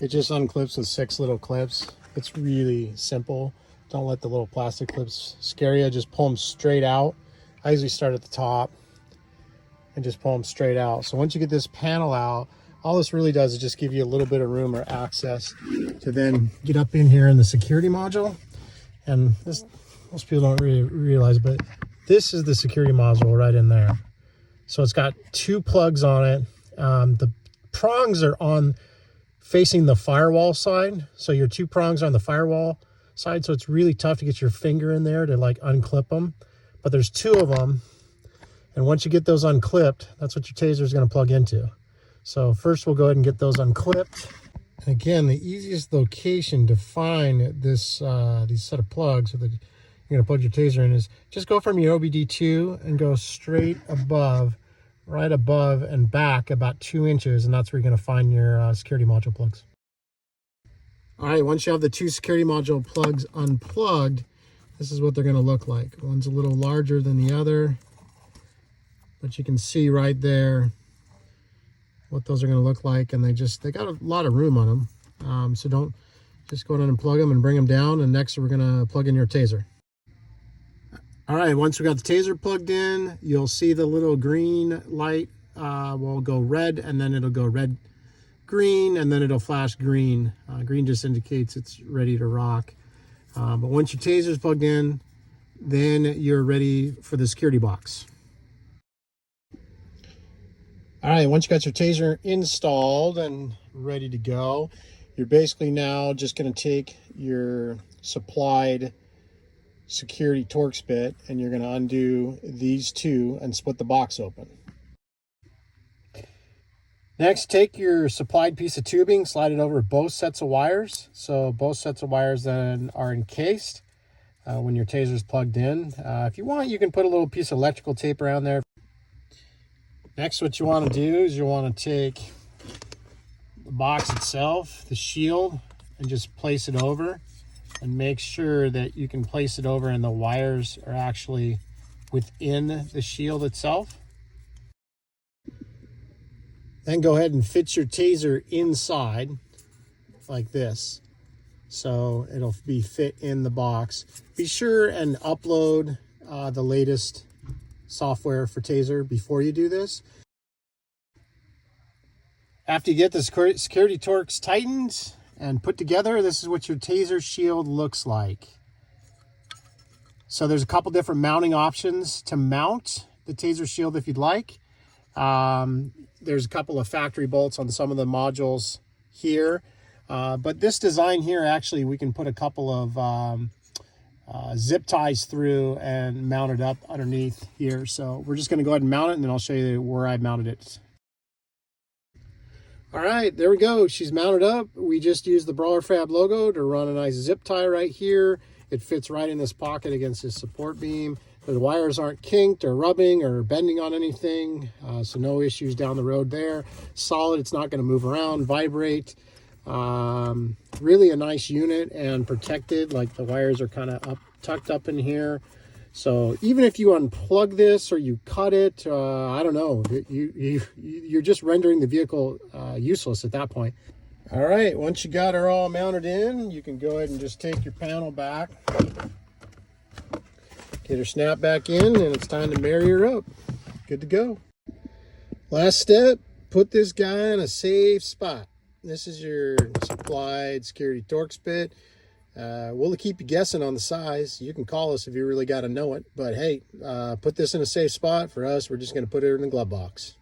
It just unclips with 6 little clips. It's really simple. Don't let the little plastic clips scare you. Just pull them straight out. I usually start at the top and just pull them straight out. So once you get this panel out, all this really does is just give you a little bit of room or access to then get up in here in the security module. And this, most people don't really realize, but this is the security module right in there. So it's got 2 plugs on it. The prongs are on facing the firewall side. So your 2 prongs are on the firewall side. So it's really tough to get your finger in there to like unclip them. But there's 2 of them. And once you get those unclipped, that's what your Tazer is going to plug into. So first we'll go ahead and get those unclipped. And again, the easiest location to find this these set of plugs that you're going to plug your Tazer in is just go from your OBD2 and go straight above, right above and back about 2 inches, and that's where you're going to find your security module plugs. All right, once you have the 2 security module plugs unplugged, this is what they're going to look like. One's a little larger than the other, but you can see right there what those are going to look like, and they got a lot of room on them. So don't just go ahead and unplug them and bring them down, and next we're going to plug in your Tazer. All right, once we got the Tazer plugged in, you'll see the little green light will go red, and then it'll go red, green, and then it'll flash green. Green just indicates it's ready to rock. But once your Tazer is plugged in, then you're ready for the security box. All right, once you got your Tazer installed and ready to go, you're basically now just going to take your supplied security Torx bit and you're going to undo these 2 and split the box open. Next, take your supplied piece of tubing, slide it over both sets of wires. So both sets of wires then are encased when your Tazer is plugged in. If you want, you can put a little piece of electrical tape around there. Next, what you want to do is you want to take the box itself, the shield, and just place it over, and make sure that you can place it over and the wires are actually within the shield itself. Then go ahead and fit your Tazer inside like this. So it'll be fit in the box. Be sure and upload the latest software for Tazer before you do this. After you get the security Torx tightened and put together, this is what your Tazer shield looks like. So there's a couple different mounting options to mount the Tazer shield if you'd like. There's a couple of factory bolts on some of the modules here. But this design here, actually, we can put a couple of zip ties through and mount it up underneath here. So we're just going to go ahead and mount it, and then I'll show you where I mounted it. All right, there we go. She's mounted up. We just used the Brawler Fab logo to run a nice zip tie right here. It fits right in this pocket against this support beam. The wires aren't kinked or rubbing or bending on anything, so no issues down the road there. Solid, it's not going to move around, vibrate. Really a nice unit and protected, like the wires are kind of tucked up in here. So even if you unplug this or you cut it, I don't know, you're just rendering the vehicle useless at that point. All right, once you got her all mounted in, you can go ahead and just take your panel back, get her snapped back in, and it's time to marry her up. Good to go. Last step, put this guy in a safe spot. This is your supplied security Torx bit. We'll keep you guessing on the size. You can call us if you really got to know it. But hey, put this in a safe spot. For us, we're just going to put it in the glove box.